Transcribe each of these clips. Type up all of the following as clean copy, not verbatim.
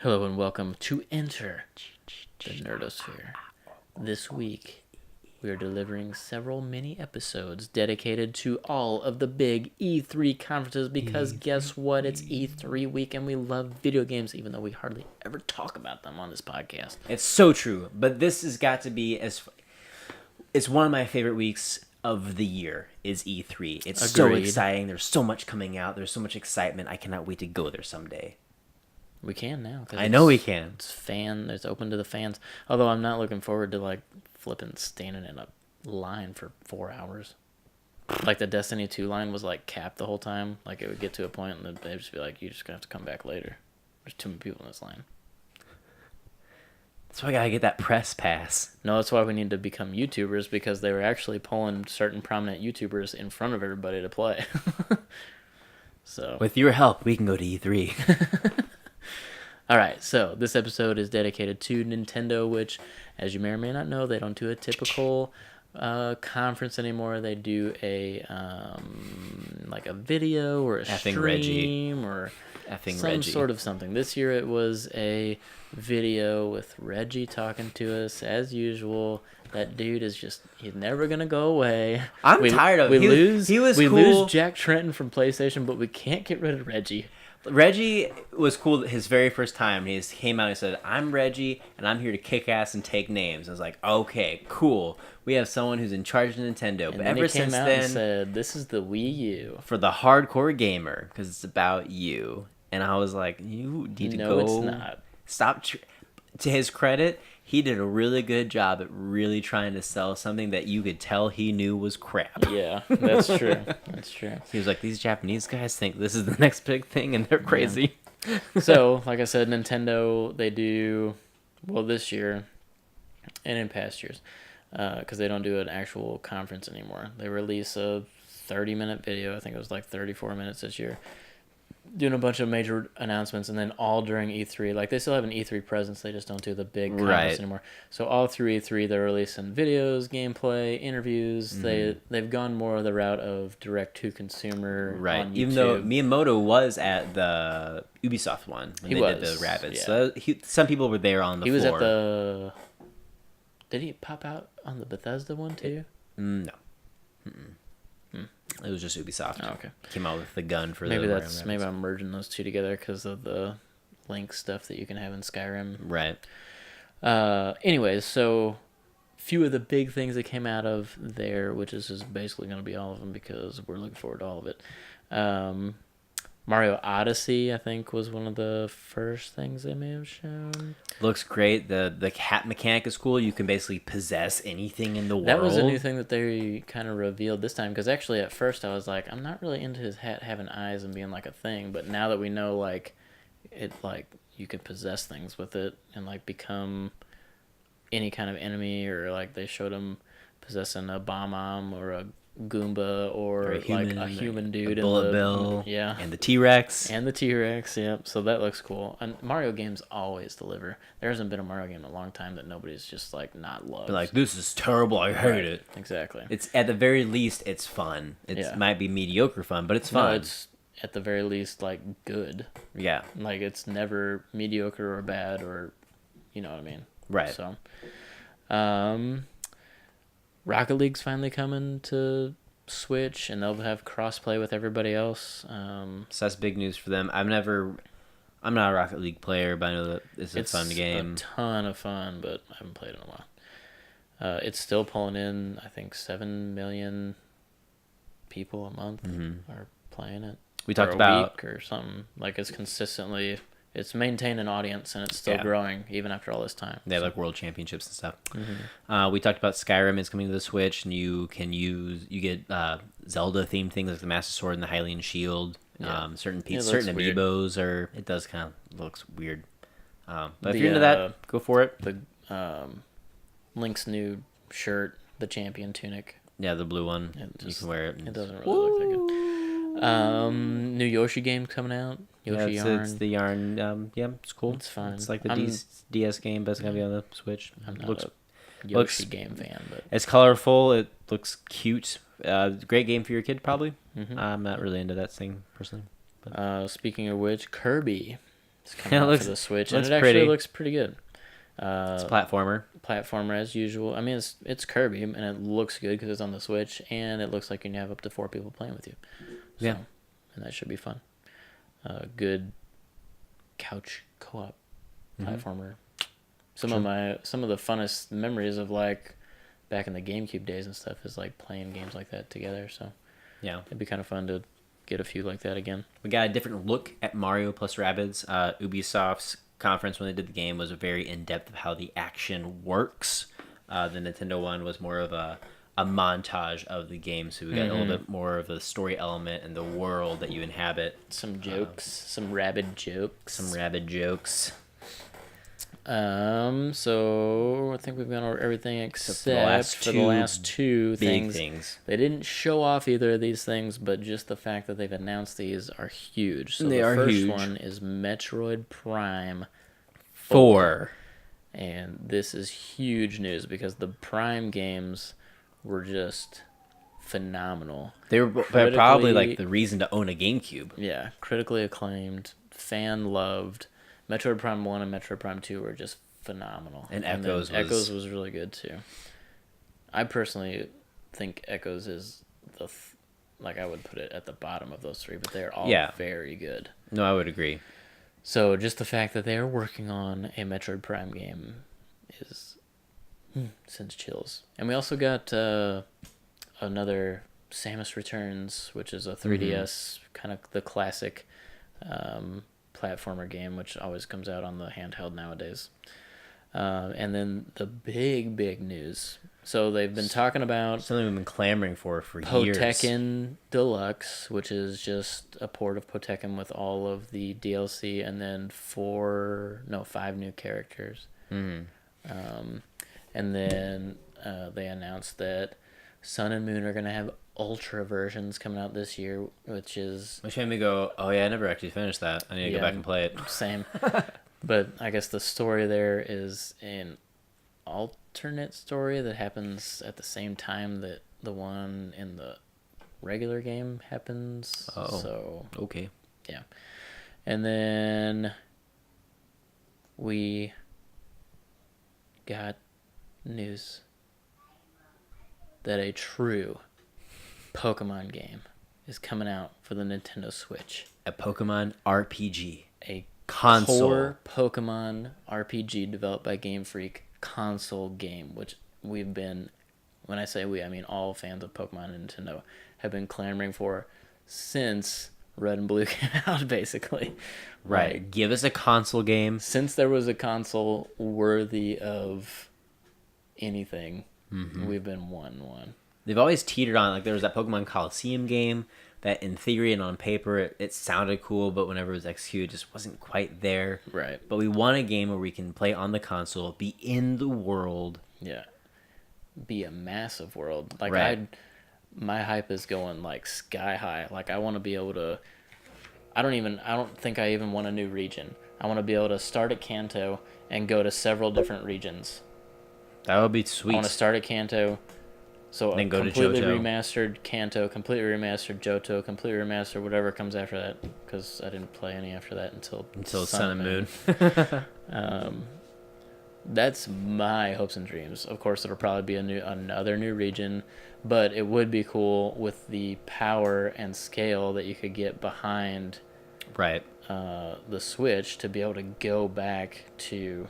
Hello and welcome to Enter the Nerdosphere. This week, we are delivering several mini episodes dedicated to all of the big E3 conferences because guess what? It's E3 week and we love video games even though we hardly ever talk about them on this podcast. It's so true, but this has got to be it's one of my favorite weeks of the year is E3. It's so exciting. There's so much coming out. There's so much excitement. I cannot wait to go there someday. We can now. I know we can. It's open to the fans. Although I'm not looking forward to like flipping standing in a line for 4 hours. Like the Destiny 2 line was like capped the whole time. Like it would get to a point and they'd just be like, "You're just gonna have to come back later. There's too many people in this line." That's why I gotta get that press pass. No, that's why we need to become YouTubers because they were actually pulling certain prominent YouTubers in front of everybody to play. So with your help, we can go to E3. All right, so this episode is dedicated to Nintendo, which, as you may or may not know, they don't do a typical conference anymore. They do a like a video or a stream or some sort of something. This year it was a video with Reggie talking to us as usual. That dude is he's never going to go away. I'm tired of him. He was cool. We lose Jack Trenton from PlayStation, but we can't get rid of Reggie. Reggie was cool his very first time. He came out and said, "I'm Reggie, and I'm here to kick ass and take names." I was like, okay, cool. We have someone who's in charge of Nintendo. And but then ever he came since out then, and said, "This is the Wii U. For the hardcore gamer, because it's about you." And I was like, you need to go. No, it's not. Stop. To his credit, he did a really good job at really trying to sell something that you could tell he knew was crap. Yeah, that's true. That's true. He was like, these Japanese guys think this is the next big thing, and they're crazy. Yeah. So, like I said, Nintendo, they do, well, this year and in past years, because they don't do an actual conference anymore. They release a 30-minute video. I think it was like 34 minutes this year. Doing a bunch of major announcements, and then all during E3. Like, they still have an E3 presence, they just don't do the big conference anymore. So all through E3, they're releasing videos, gameplay, interviews. Mm-hmm. They've gone more of the route of direct-to-consumer on YouTube. Even though Miyamoto was at the Ubisoft one when did the Rabbids. Yeah. So some people were there on the floor. He was at the... Did he pop out on the Bethesda one, too? No. Mm-mm. It was just Ubisoft. Oh, okay. Came out with the gun for maybe I'm merging those two together because of the Link stuff that you can have in Skyrim. Right. Anyways, so few of the big things that came out of there, which is basically going to be all of them because we're looking forward to all of it. Mario Odyssey, I think, was one of the first things they may have shown. Looks great. The hat mechanic is cool. You can basically possess anything in the world. That was a new thing that they kind of revealed this time. Because actually, at first, I was like, I'm not really into his hat having eyes and being like a thing. But now that we know, like, you can possess things with it and like become any kind of enemy, or like they showed him possessing a bomb or a Goomba or a human dude, a bullet bill, yeah, and the T-Rex, yeah. So that looks cool. And Mario games always deliver. There hasn't been a Mario game in a long time that nobody's just like not loved. Like, this is terrible. I hate it. Exactly. It's at the very least, it's fun. It might be mediocre fun, but it's fun. No, it's at the very least like good. Yeah. Like it's never mediocre or bad or, you know what I mean. Right. So, Rocket League's finally coming to Switch, and they'll have crossplay with everybody else. So that's big news for them. I'm not a Rocket League player, but I know that it's a fun game. It's a ton of fun, but I haven't played it in a while. It's still pulling in, I think, 7 million people a month are playing it. We talked about week or something. Like it's maintained an audience and it's still growing even after all this time. They have like world championships and stuff. Mm-hmm. We talked about Skyrim is coming to the Switch, and you get Zelda themed things like the Master Sword and the Hylian Shield. Yeah. Certain amiibos are. It does kind of looks weird. But if you're into that, go for it. The Link's new shirt, the champion tunic. Yeah, the blue one. You can wear it. It doesn't really look that good. New Yoshi game coming out. Yoshi Yarn. It's the Yarn. Yeah, it's cool. It's fun. It's like the DS game, but it's gonna be on the Switch. I'm not a Yoshi game fan, but it's colorful. It looks cute. Great game for your kid, probably. Mm-hmm. I'm not really into that thing personally. Speaking of which, Kirby It's coming out for the Switch, and it actually looks pretty good. It's a platformer as usual. I mean, it's Kirby, and it looks good because it's on the Switch, and it looks like you can have up to 4 people playing with you. So, yeah, and that should be fun. Good couch co-op platformer. Some of the funnest memories of like back in the GameCube days and stuff is like playing games like that together. So yeah, it'd be kind of fun to get a few like that again. We got a different look at Mario plus Rabbids. Ubisoft's conference when they did the game was very in-depth of how the action works. The Nintendo one was more of a montage of the game, so we got a little bit more of the story element and the world that you inhabit. Some jokes, some rabid jokes. So I think we've gone over everything except for the last two things. They didn't show off either of these things, but just the fact that they've announced these are huge. So the first one is Metroid Prime 4. And this is huge news because the Prime games were just phenomenal. They were probably like the reason to own a GameCube. Yeah, critically acclaimed, fan loved. Metroid Prime 1 and Metroid Prime 2 were just phenomenal. And Echoes was really good too. I personally think Echoes is I would put it at the bottom of those three, but they're all very good. No, I would agree. So just the fact that they are working on a Metroid Prime game is sends chills. And we also got another Samus Returns, which is a 3DS kind of the classic platformer game, which always comes out on the handheld nowadays. And then the big news. So they've been talking about something we've been clamoring for years. Potekken Deluxe, which is just a port of Potekken with all of the DLC and then 5 new characters. And then they announced that Sun and Moon are going to have Ultra versions coming out this year, which made me go, oh yeah, I never actually finished that. I need to go back and play it. Same. But I guess the story there is an alternate story that happens at the same time that the one in the regular game happens. Oh, so okay. Yeah. And then we got news that a true Pokemon game is coming out for the Nintendo Switch. A Pokemon RPG. A console core Pokemon RPG developed by Game Freak console game, which we've been, when I say we, I mean all fans of Pokemon and Nintendo, have been clamoring for since Red and Blue came out, basically. Right. Like, give us a console game. Since there was a console worthy of anything, we've been wanting one. They've always teetered on, like there was that Pokemon Coliseum game that in theory and on paper it sounded cool, but whenever it was executed it just wasn't quite there. Right. But we want a game where we can play on the console, be in the world. Yeah. Be a massive world. Like my hype is going like sky high. Like I want to be able to I don't think I even want a new region. I want to be able to start at Kanto and go to several different regions. That would be sweet. I want to start at Kanto. So then go completely to Johto. Remastered Kanto, completely remastered Johto, completely remastered whatever comes after that, because I didn't play any after that until Sun and Moon. That's my hopes and dreams. Of course, it'll probably be another new region, but it would be cool with the power and scale that you could get behind the Switch to be able to go back to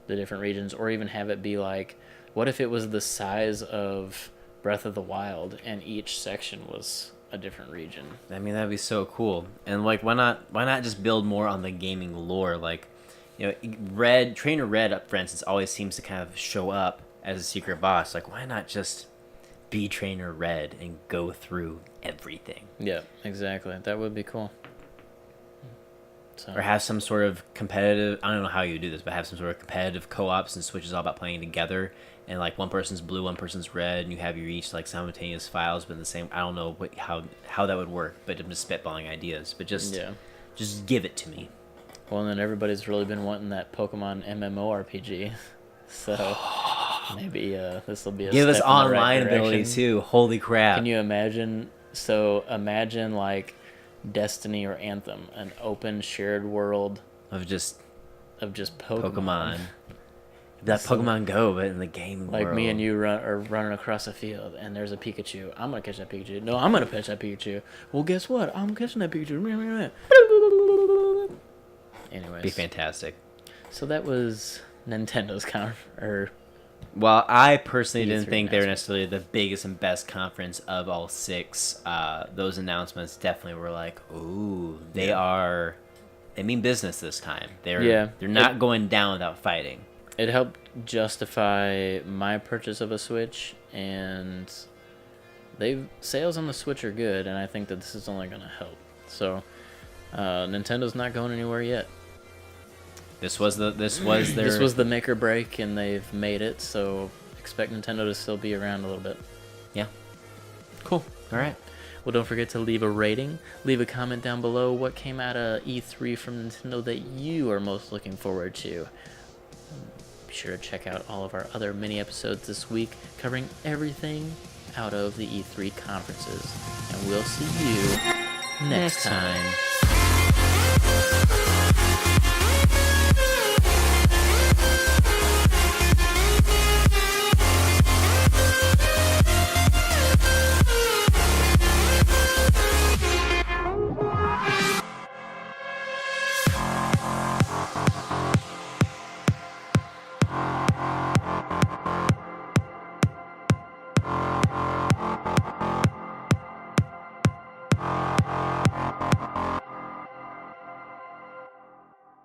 the different regions, or even have it be like, what if it was the size of Breath of the Wild and each section was a different region? I mean, that'd be so cool. And like, why not just build more on the gaming lore? Like, you know, Trainer Red, for instance, always seems to kind of show up as a secret boss. Like, why not just be Trainer Red and go through everything? Yeah, exactly. That would be cool. Or have some sort of competitive, I don't know how you do this, but have some sort of competitive co-op, since Switch is all about playing together, and like one person's blue, one person's red, and you have your each like simultaneous files, but in the same, I don't know how that would work, but I'm just spitballing ideas, but just give it to me. Well, and then everybody's really been wanting that Pokemon MMORPG, so maybe this will be a give step us in online the right ability direction. too. Holy crap! Can you imagine? So imagine like Destiny or Anthem, an open shared world of just Pokemon. That Pokemon Go, but in the game like world. me and you are running across a field, and there's a Pikachu. I'm gonna catch that Pikachu. No, I'm gonna catch that Pikachu. Well, guess what? I'm catching that Pikachu. Anyways, be fantastic. So that was Nintendo's Well, I personally didn't think they were necessarily the biggest and best conference of all 6. Those announcements definitely were like, ooh, they mean business this time. They're not going down without fighting. It helped justify my purchase of a Switch, and sales on the Switch are good, and I think that this is only going to help. So Nintendo's not going anywhere yet. This was the make or break, and they've made it. So expect Nintendo to still be around a little bit. Yeah. Cool. All right. Well, don't forget to leave a rating. Leave a comment down below what came out of E3 from Nintendo that you are most looking forward to. Be sure to check out all of our other mini episodes this week covering everything out of the E3 conferences. And we'll see you next time.